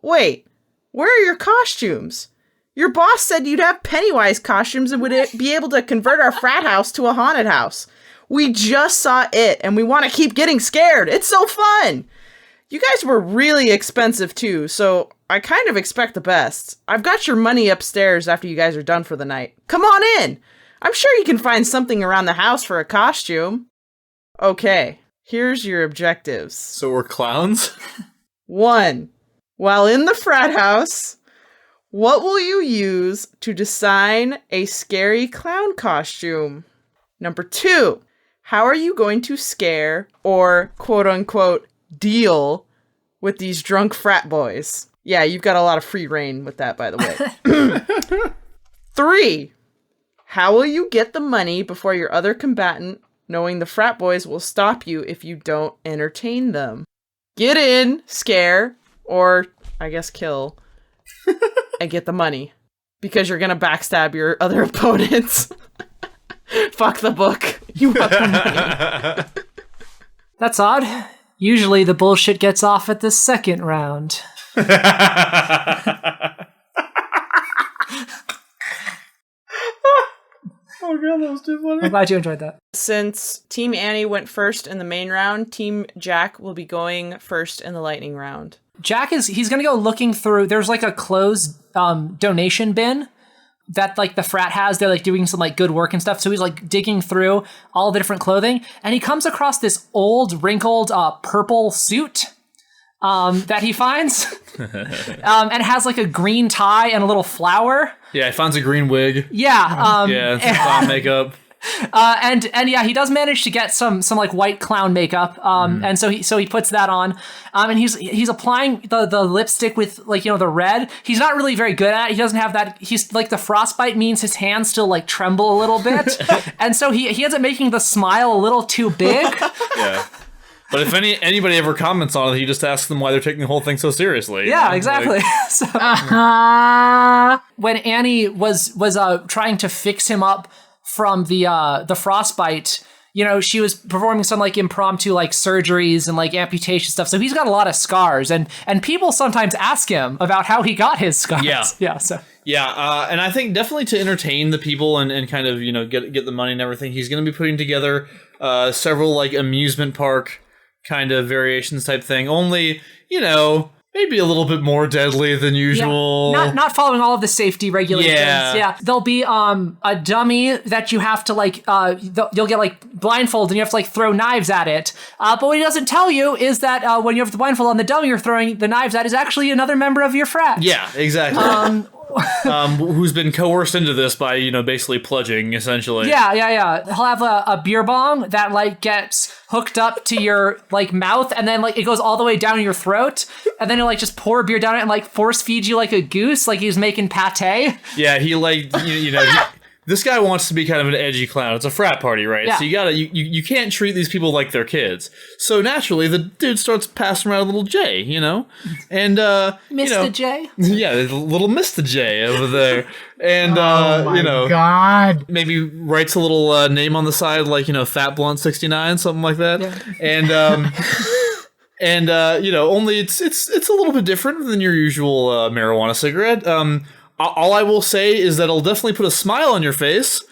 Wait, where are your costumes? Your boss said you'd have Pennywise costumes and would be able to convert our frat house to a haunted house. We just saw it, and we want to keep getting scared. It's so fun. You guys were really expensive, too, so I kind of expect the best. I've got your money upstairs after you guys are done for the night. Come on in. I'm sure you can find something around the house for a costume. Okay, here's your objectives. So we're clowns? 1. While in the frat house, what will you use to design a scary clown costume? Number 2. How are you going to scare or quote-unquote deal with these drunk frat boys? Yeah, you've got a lot of free reign with that, by the way. 3. How will you get the money before your other combatant, knowing the frat boys will stop you if you don't entertain them? Get in, scare, or I guess kill, and get the money. Because you're gonna backstab your other opponents. Fuck the book. You want the money. That's odd. Usually the bullshit gets off at the second round. Oh god, that was too funny. I'm glad you enjoyed that. Since Team Annie went first in the main round, Team Jack will be going first in the lightning round. Jack he's gonna go looking through, there's like a closed donation bin that like the frat has. They're like doing some like good work and stuff. So he's like digging through all the different clothing, and he comes across this old wrinkled purple suit that he finds and has like a green tie and a little flower. Yeah, he finds a green wig. Yeah. Yeah, some clown makeup. And yeah, he does manage to get some like white clown makeup. And so he puts that on. And he's applying the lipstick with like, the red. He's not really very good at it. He doesn't have that. He's like, the frostbite means his hands still like tremble a little bit. And so he ends up making the smile a little too big. Yeah. But if anybody ever comments on it, he just asks them why they're taking the whole thing so seriously. Yeah, exactly. So, when Annie was trying to fix him up from the frostbite, she was performing some like impromptu like surgeries and like amputation stuff. So he's got a lot of scars, and people sometimes ask him about how he got his scars. Yeah. Yeah. So. Yeah, and I think definitely to entertain the people and kind of, get the money and everything, he's going to be putting together several like amusement park kind of variations type thing. Only, maybe a little bit more deadly than usual. Yeah, not following all of the safety regulations. Yeah. There'll be a dummy that you have to like you'll get like blindfolded and you have to like throw knives at it. But what he doesn't tell you is that when you have the blindfold on, the dummy you're throwing the knives at is actually another member of your frat. Yeah, exactly. Who's been coerced into this by, basically pledging, essentially. Yeah. He'll have a beer bong that like gets hooked up to your like mouth, and then like it goes all the way down your throat, and then he'll like just pour beer down it and like force feed you like a goose, like he's making pate. Yeah, he like this guy wants to be kind of an edgy clown. It's a frat party, right? Yeah. So you can't treat these people like they're kids. So naturally, the dude starts passing around a little J, and Mr. J. Yeah, there's a little Mr. J over there, and God, maybe writes a little name on the side, like Fat Blunt 69, something like that, yeah. And only it's a little bit different than your usual marijuana cigarette. All I will say is that it'll definitely put a smile on your face.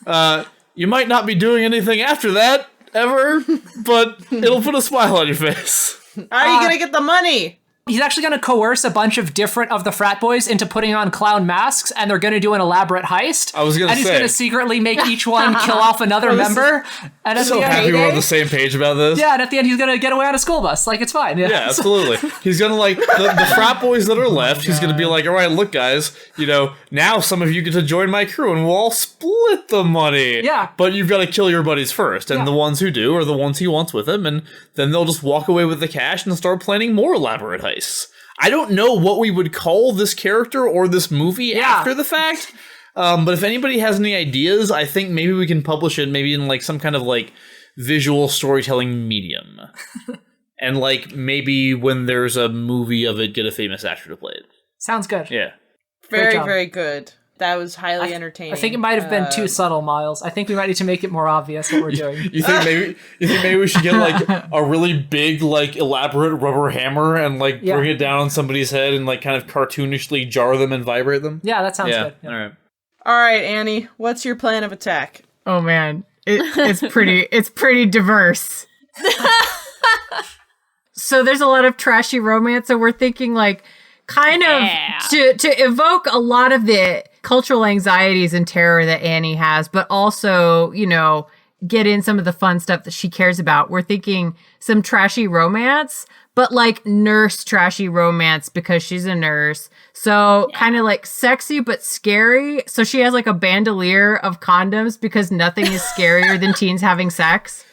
You might not be doing anything after that, ever, but it'll put a smile on your face. How are you going to get the money? He's actually going to coerce a bunch of different of the frat boys into putting on clown masks, and they're going to do an elaborate heist. I was going to say. And he's going to secretly make each one kill off another member. And at So the happy end, we're on the same page about this. yeah, and at the end, he's going to get away on a school bus. Like, it's fine. Yeah, absolutely. He's going to, like, the frat boys that are left, he's going to be like, all right, look, guys, now some of you get to join my crew, and we'll all split the money. Yeah. But you've got to kill your buddies first, and Yeah. the ones who do are the ones he wants with him, and then they'll just walk away with the cash and start planning more elaborate heists. I don't know what we would call this character or this movie after the fact, but if anybody has any ideas, I think maybe we can publish it maybe in like some kind of like visual storytelling medium. And like maybe when there's a movie of it, get a famous actor to play it. Sounds good. Yeah. Very, job. very good. that was highly entertaining. I think it might have been too subtle, Miles. I think we might need to make it more obvious what we're doing. You think maybe we should get like a really big, like elaborate rubber hammer and like bring it down on somebody's head and like kind of cartoonishly jar them and vibrate them? Yeah, that sounds good. All right. All right, Annie, what's your plan of attack? Oh man, it's pretty diverse. So there's a lot of trashy romance, so we're thinking like kind of to evoke a lot of the cultural anxieties and terror that Annie has, but also, you know, get in some of the fun stuff that she cares about. We're thinking some trashy romance, but like nurse trashy romance because she's a nurse. So kind of like sexy but scary. So she has like a bandolier of condoms because nothing is scarier than teens having sex.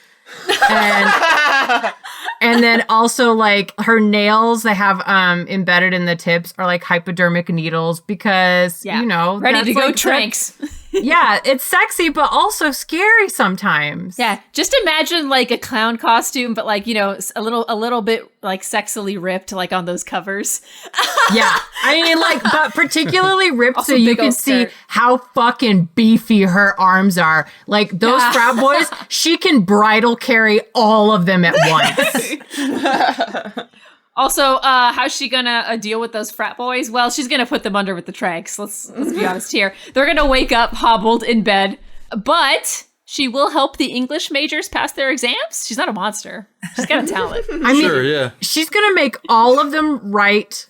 And then also like her nails they have embedded in the tips are like hypodermic needles because you know ready to go like tranks. Yeah, it's sexy but also scary sometimes. Yeah, just imagine like a clown costume, but like, you know, a little bit like sexily ripped, like on those covers. Yeah, I mean like, but particularly ripped Also so you big can old see skirt. how fucking beefy her arms are. Like those frat boys, she can bridal carry all of them at once. Also, how's she gonna deal with those frat boys? Well, she's gonna put them under with the tranks. Let's be honest here. They're gonna wake up hobbled in bed, but she will help the English majors pass their exams. She's not a monster. She's got a talent. I mean, she's gonna make all of them write.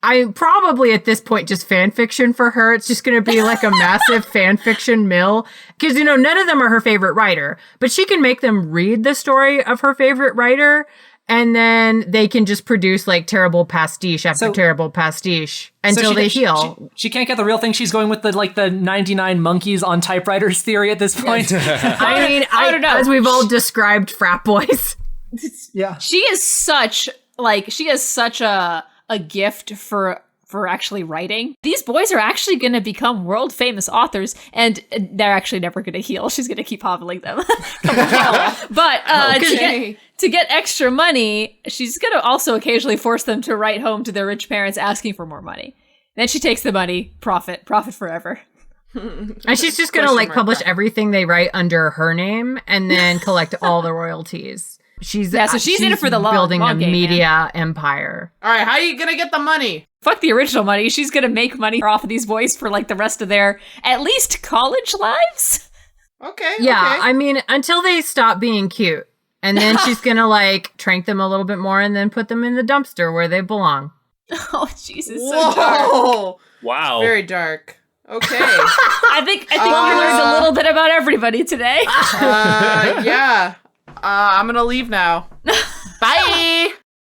I probably at this point just fan fiction for her. It's just gonna be like a massive fan fiction mill because you know none of them are her favorite writer, but she can make them read the story of her favorite writer. And then they can just produce like terrible pastiche after terrible pastiche until they heal. She can't get the real thing. She's going with the 99 monkeys on typewriters theory at this point. I mean, I don't know. As we've all described frat boys. Yeah. She is such a gift for actually writing. These boys are actually going to become world famous authors, and they're actually never going to heal. She's going to keep hobbling them. But to get extra money, she's going to also occasionally force them to write home to their rich parents asking for more money. Then she takes the money, profit forever. And she's just going to like publish everything they write under her name and then collect all the royalties. She's in it for the building a game, media empire. All right, how are you gonna get the money? Fuck the original money. She's gonna make money off of these boys for like the rest of their at least college lives. Okay. Yeah, okay. I mean, until they stop being cute. And then she's gonna like trank them a little bit more and then put them in the dumpster where they belong. Oh, Jesus. Whoa! So dark. Wow. Very dark. Okay. I think we learned a little bit about everybody today. Yeah. I'm gonna leave now. Bye!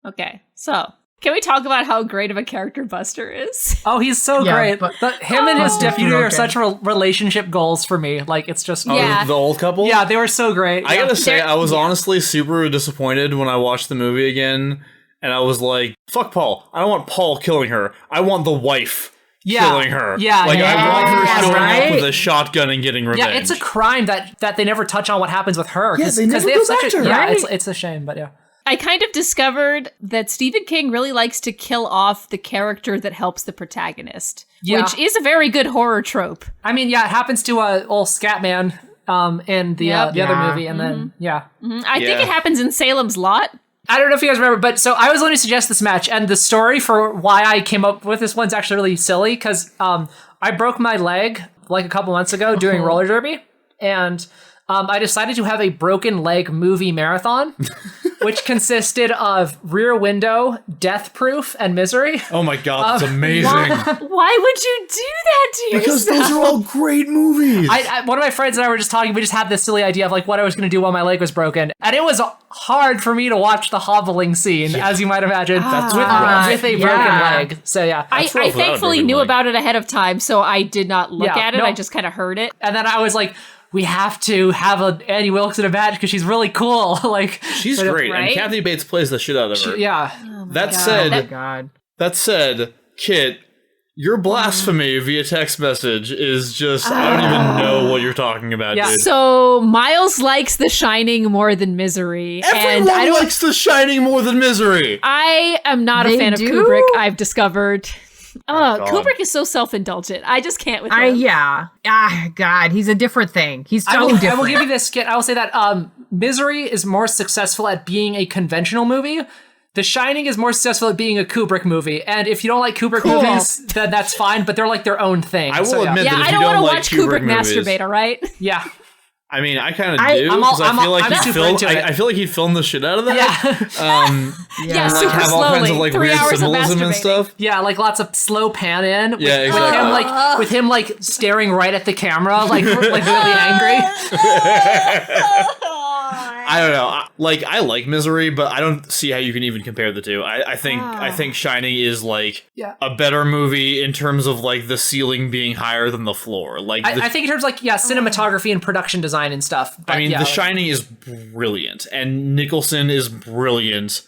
Okay, so can we talk about how great of a character Buster is? Oh, he's so great. but- Him and his deputy are okay. such relationship goals for me. Like, it's just... Yeah. The old couple? Yeah, they were so great. I gotta say, They're- I was honestly super disappointed when I watched the movie again, and I was like, fuck Paul. I don't want Paul killing her. I want the wife killing her. Yeah, like, yeah. I want her Yeah, showing right? up with a shotgun and getting revenge. Yeah, it's a crime that they never touch on what happens with her. Yeah, they never have go such back to her, Yeah, right? it's a shame, but yeah. I kind of discovered that Stephen King really likes to kill off the character that helps the protagonist, which is a very good horror trope. I mean, yeah, it happens to old Scatman in the other movie, and then, I think it happens in Salem's Lot. I don't know if you guys remember, but so I was going to suggest this match, and the story for why I came up with this one's actually really silly, because I broke my leg like a couple months ago doing roller derby, and I decided to have a broken leg movie marathon, which consisted of Rear Window, Death Proof, and Misery. Oh my god, that's amazing. Why would you do that to yourself? Because those are all great movies. One of my friends and I were just talking, we just had this silly idea of like what I was going to do while my leg was broken. And it was hard for me to watch the hobbling scene, as you might imagine, That's with rough. a broken leg. So yeah. I rough without thankfully broken knew leg. about it ahead of time, so I did not look at it. no. I just kind of heard it. And then I was like, we have to have Annie Wilkes in a match because she's really cool. Like She's great, right? and Kathy Bates plays the shit out of her. yeah. That Oh my said, god. Kit, your blasphemy via text message is just, I don't even know what you're talking about, Yeah. dude. So Miles likes The Shining more than Misery, and Everyone I don't. likes The Shining more than Misery. I am not a They fan of do? Kubrick. I've discovered. God. Kubrick is so self-indulgent. I just can't with him. God, he's a different thing. He's so different. I will give you this, Kit. I will say that Misery is more successful at being a conventional movie. The Shining is more successful at being a Kubrick movie. And if you don't like Kubrick movies, then that's fine, but they're like their own thing. I will admit that if I you don't don't want to like watch Kubrick movies, masturbate, all right? Yeah. I mean, I kind of do, because I feel like he'd film the shit out of that. Yeah, and, super have all slowly. kinds of like 3 weird hours of symbolism and masturbating. stuff. Yeah, like lots of slow pan in. Yeah, exactly. With him like staring right at the camera, like really angry. I don't know. Like, I like Misery, but I don't see how you can even compare the two. I think Shining is like a better movie in terms of like the ceiling being higher than the floor. Like, I think in terms of like cinematography and production design and stuff. But, I mean, The Shining is brilliant, and Nicholson is brilliant.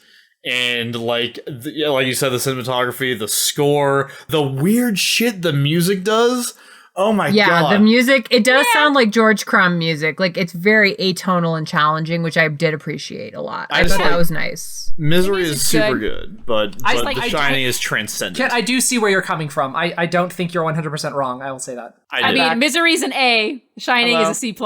And like you said, the cinematography, the score, the weird shit the music does. Oh my god. Yeah, the music, it does sound like George Crumb music. Like, it's very atonal and challenging, which I did appreciate a lot. I thought that was nice. Misery is super good, but The Shining is transcendent. Kent, I do see where you're coming from. I don't think you're 100% wrong. I will say that. I mean, Misery's an A. Shining is a C+.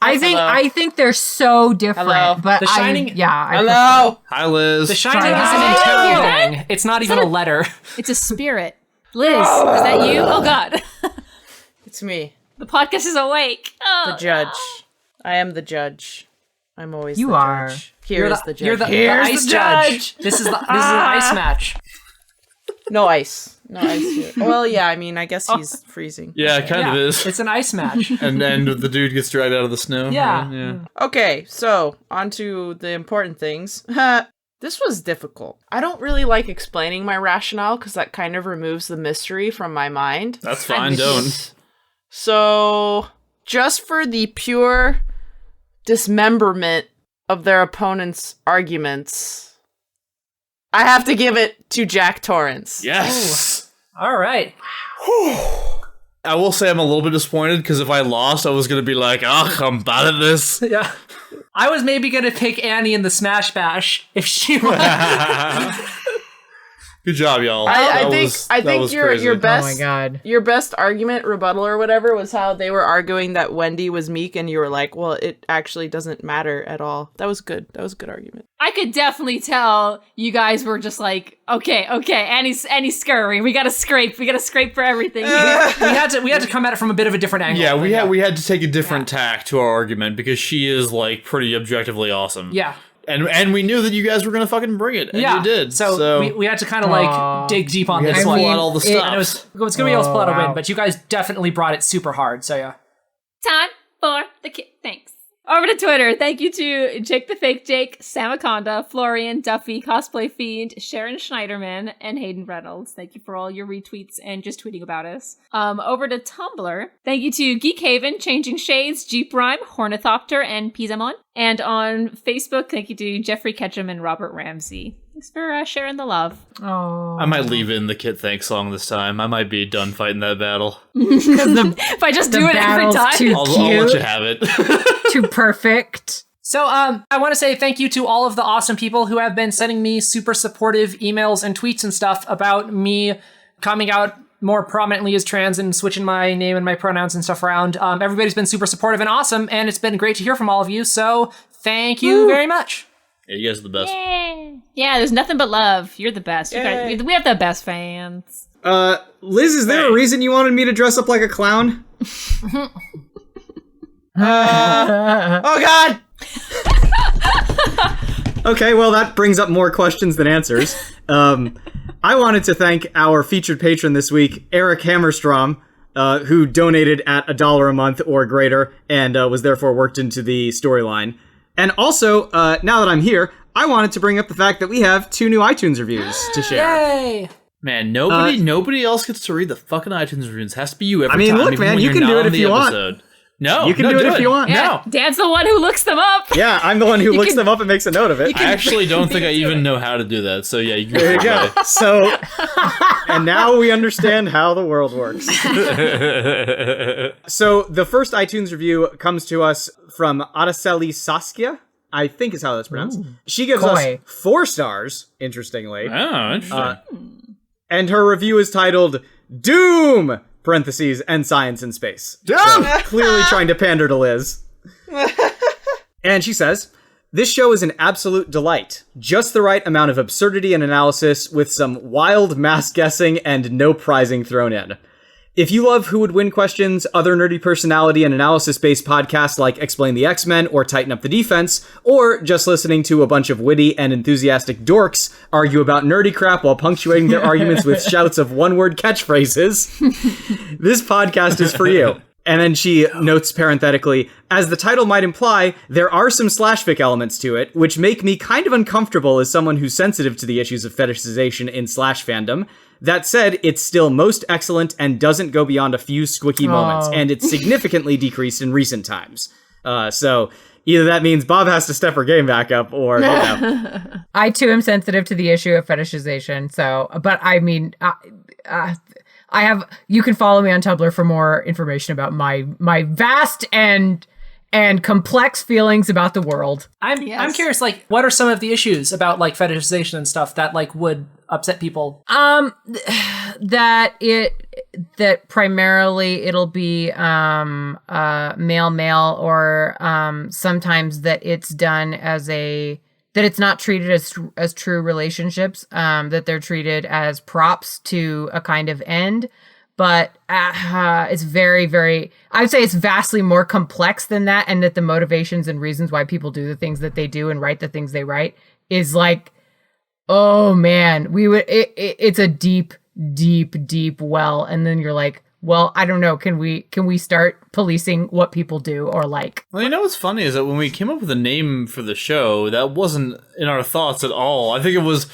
I think they're so different, but The Shining. Hi, Liz. The Shining is an internal thing. It's not even a letter. It's a spirit. Liz, is that you? Oh god. It's me. The podcast is awake. The judge. I am the judge. I'm always You the are. judge. Here's the judge. You're the ice judge. This is an ice match. No ice. No ice here. Well, yeah, I mean, I guess he's freezing. Yeah, kind of is. It's an ice match. And then the dude gets dragged out of the snow. Yeah. Okay, so on to the important things. This was difficult. I don't really like explaining my rationale because that kind of removes the mystery from my mind. That's fine, don't. So, just for the pure dismemberment of their opponent's arguments, I have to give it to Jack Torrance. Yes! Ooh. All right. I will say I'm a little bit disappointed because if I lost, I was going to be like, I'm bad at this. Yeah. I was maybe going to pick Annie in the Smash Bash if she won. Good job, y'all. I think your best oh my God. Your best argument, rebuttal or whatever, was how they were arguing that Wendy was meek, and you were like, well, it actually doesn't matter at all. That was good. That was a good argument. I could definitely tell you guys were just like, okay, Annie's scurry. We gotta scrape for everything. we had to come at it from a bit of a different angle. Yeah, we had to take a different tack to our argument because she is like pretty objectively objectively awesome. Yeah. And we knew that you guys were gonna fucking bring it, and you did. So we had to kind of like dig deep on this one. Pull out all the stuff. And it was gonna be able to pull out a win, but you guys definitely brought it super hard. So yeah. Time for the kid. Thanks. Over to Twitter. Thank you to Jake the Fake Jake, Samaconda, Florian, Duffy, Cosplay Fiend, Sharon Schneiderman, and Hayden Reynolds. Thank you for all your retweets and just tweeting about us. Over to Tumblr. Thank you to Geek Haven, Changing Shades, Jeep Rhyme, Hornithopter, and Pizamon. And on Facebook, thank you to Jeffrey Ketchum and Robert Ramsey. Thanks for sharing the love. Oh, I might leave in the Kit Thanks song this time. I might be done fighting that battle. If I just do it every time. I'll let you have it. Too perfect. So I want to say thank you to all of the awesome people who have been sending me super supportive emails and tweets and stuff about me coming out more prominently as trans and switching my name and my pronouns and stuff around. Everybody's been super supportive and awesome, and it's been great to hear from all of you. So thank you very much. Yeah, you guys are the best. Yeah, there's nothing but love. You're the best. We have the best fans. Liz, is there a reason you wanted me to dress up like a clown? Oh God! Okay, well, that brings up more questions than answers. I wanted to thank our featured patron this week, Eric Hammerstrom, who donated at $1 a month or greater and was therefore worked into the storyline. And also, now that I'm here, I wanted to bring up the fact that we have 2 new iTunes reviews to share. Yay! Man, nobody else gets to read the fucking iTunes reviews. It has to be you every time. Look, even man, when you you're can do not it on if the you episode. want. No, you can do it if you want. Yeah, No. Dan's the one who looks them up. Yeah, I'm the one who looks them up and makes a note of it. I actually don't think I even know how to do that. So yeah, you There you go. So, and now we understand how the world works. So the first iTunes review comes to us from Araceli Saskia, I think is how that's pronounced. She gives us 4 stars, interestingly. Oh, interesting. And her review is titled Doom! Parentheses, and Science in Space. Doom! So, clearly trying to pander to Liz. And she says, this show is an absolute delight. Just the right amount of absurdity and analysis with some wild mass guessing and no prizing thrown in. If you love Who Would Win questions, other nerdy personality and analysis-based podcasts like Explain the X-Men or Tighten Up the Defense, or just listening to a bunch of witty and enthusiastic dorks argue about nerdy crap while punctuating their arguments with shouts of one-word catchphrases, this podcast is for you. And then she notes parenthetically, as the title might imply, there are some slashfic elements to it, which make me kind of uncomfortable as someone who's sensitive to the issues of fetishization in slash fandom. That said, it's still most excellent and doesn't go beyond a few squicky moments, and it's significantly decreased in recent times. So either that means Bob has to step her game back up, or, you know. I, too, am sensitive to the issue of fetishization, so, but I mean, you can follow me on Tumblr for more information about my vast and complex feelings about the world. I'm curious, like, what are some of the issues about, like, fetishization and stuff that, like, would upset people? That primarily it'll be male or sometimes that it's done that it's not treated as true relationships, that they're treated as props to a kind of end. But it's very, very, I would say it's vastly more complex than that, and that the motivations and reasons why people do the things that they do and write the things they write is like, oh man, it's a deep, deep, deep well. And then you're like, well, I don't know. Can we start policing what people do or like? Well, you know what's funny is that when we came up with a name for the show, that wasn't in our thoughts at all. I think it was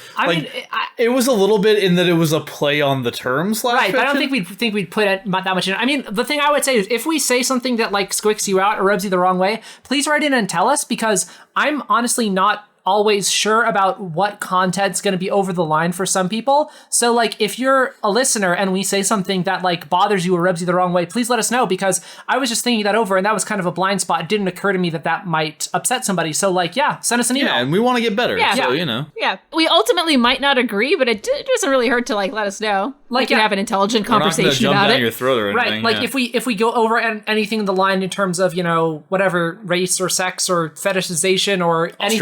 it was a little bit in that it was a play on the term slash right. fiction. I don't think we'd put that much in. I mean, the thing I would say is if we say something that like squicks you out or rubs you the wrong way, please write in and tell us, because I'm honestly not always sure about what content's going to be over the line for some people. So like if you're a listener and we say something that like bothers you or rubs you the wrong way, please let us know, because I was just thinking that over and that was kind of a blind spot. It didn't occur to me that might upset somebody. So like, yeah, send us an email. Yeah, and we want to get better. Yeah. So, you know. Yeah. We ultimately might not agree, but it doesn't really hurt to like let us know. Like, we can have an intelligent conversation We're not about jump down it. your throat or anything. Right, like if we go over anything in the line in terms of, you know, whatever race or sex or fetishization or anything.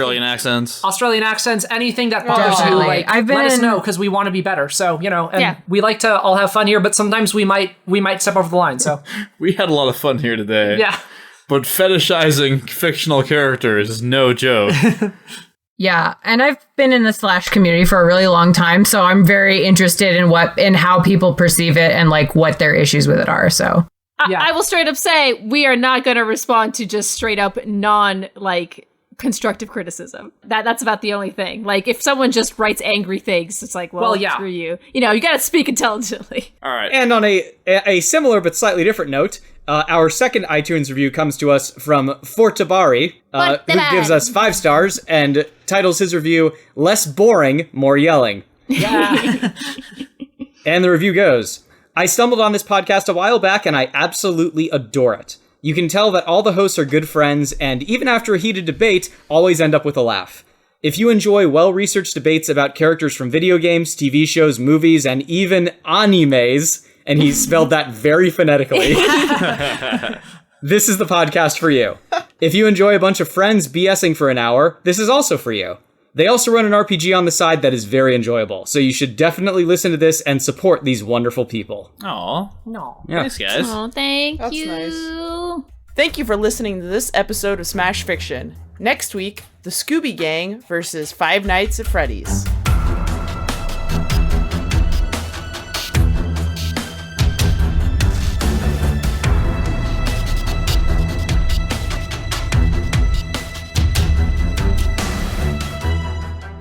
Australian accents, anything that bothers you, like, let us know, because we want to be better. So, you know, and we like to all have fun here, but sometimes we might step over the line. So we had a lot of fun here today. Yeah. But fetishizing fictional characters is no joke. Yeah, and I've been in the slash community for a really long time, so I'm very interested in how people perceive it and like what their issues with it are. So I will straight up say we are not going to respond to just straight up constructive criticism. That's about the only thing. Like if someone just writes angry things, it's like, well screw you. You know, you got to speak intelligently. All right. And on a similar but slightly different note, our second iTunes review comes to us from Fortabari, who gives us 5 stars and titles his review, Less Boring, More Yelling. Yeah. And the review goes, I stumbled on this podcast a while back and I absolutely adore it. You can tell that all the hosts are good friends, and even after a heated debate, always end up with a laugh. If you enjoy well-researched debates about characters from video games, TV shows, movies, and even animes, and he spelled that very phonetically, this is the podcast for you. If you enjoy a bunch of friends BSing for an hour, this is also for you. They also run an RPG on the side that is very enjoyable, so you should definitely listen to this and support these wonderful people. Aw. No. Yeah. Thanks, guys. Oh, thank That's you. nice. Thank you for listening to this episode of Smash Fiction. Next week, the Scooby Gang versus Five Nights at Freddy's.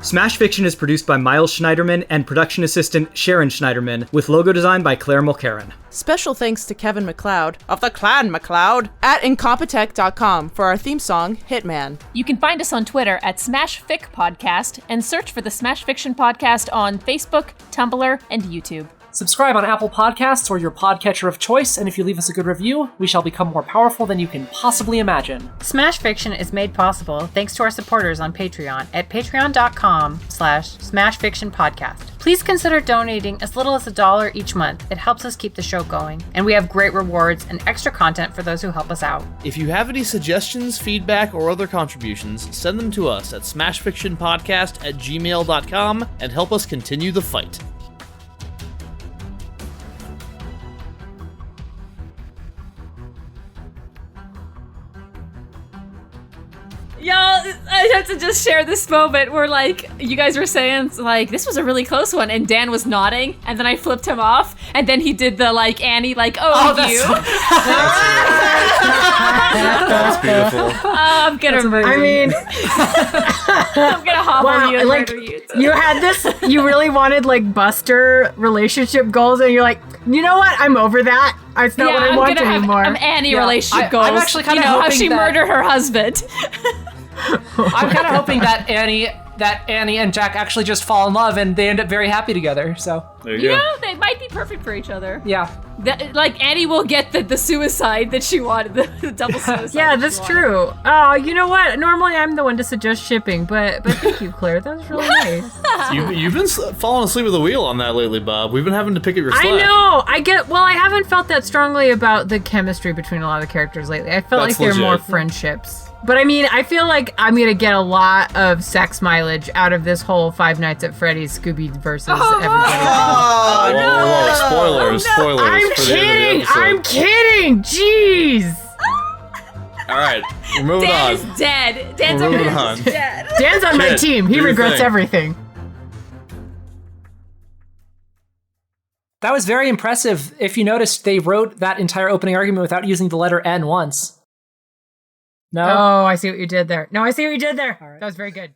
Smash Fiction is produced by Miles Schneiderman and production assistant Sharon Schneiderman, with logo design by Claire Mulcairn. Special thanks to Kevin MacLeod of the Clan MacLeod at Incompetech.com for our theme song, Hitman. You can find us on Twitter at SmashFic Podcast and search for the Smash Fiction Podcast on Facebook, Tumblr, and YouTube. Subscribe on Apple Podcasts or your podcatcher of choice, and if you leave us a good review, we shall become more powerful than you can possibly imagine. Smash Fiction is made possible thanks to our supporters on Patreon at patreon.com/smashfictionpodcast. Please consider donating as little as $1 each month. It helps us keep the show going, and we have great rewards and extra content for those who help us out. If you have any suggestions, feedback, or other contributions, send them to us at smashfictionpodcast@gmail.com and help us continue the fight. Y'all, I have to just share this moment where, like, you guys were saying, like, this was a really close one, and Dan was nodding, and then I flipped him off, and then he did the, like, Annie, like, you. That's beautiful. I'm gonna murder you. I mean, I'm gonna hobble you and like, murder you. you had this, you really wanted, like, Buster relationship goals, and you're like, you know what? I'm over that. It's not what I want anymore. I'm Annie relationship goals. I'm actually kind of hoping hoping how she murdered her husband. I'm kind of hoping that Annie and Jack actually just fall in love and they end up very happy together. So There You you go. know, they might be perfect for each other. yeah. Like, Annie will get the suicide that she wanted, the double suicide. Yeah, that that's she wanted. true. Oh, you know what? Normally I'm the one to suggest shipping, but thank you, Claire. That was really nice. You've been falling asleep at the wheel on that lately, Bob. We've been having to pick up your slack. I know. I haven't felt that strongly about the chemistry between a lot of the characters lately. I felt That's like they're more legit. friendships. But I mean, I feel like I'm gonna get a lot of sex mileage out of this whole Five Nights at Freddy's Scooby versus everybody. Whoa, spoilers, spoilers. I'm for the end of the kidding. episode. I'm kidding. Jeez. All right, we're moving Dan on. is dead. Dan's We're moving over on. dead. Dan's on my Shit, team. do He your regrets thing. everything. That was very impressive. If you noticed, they wrote that entire opening argument without using the letter N once. No? Oh, I see what you did there. No, I see what you did there. That was very good.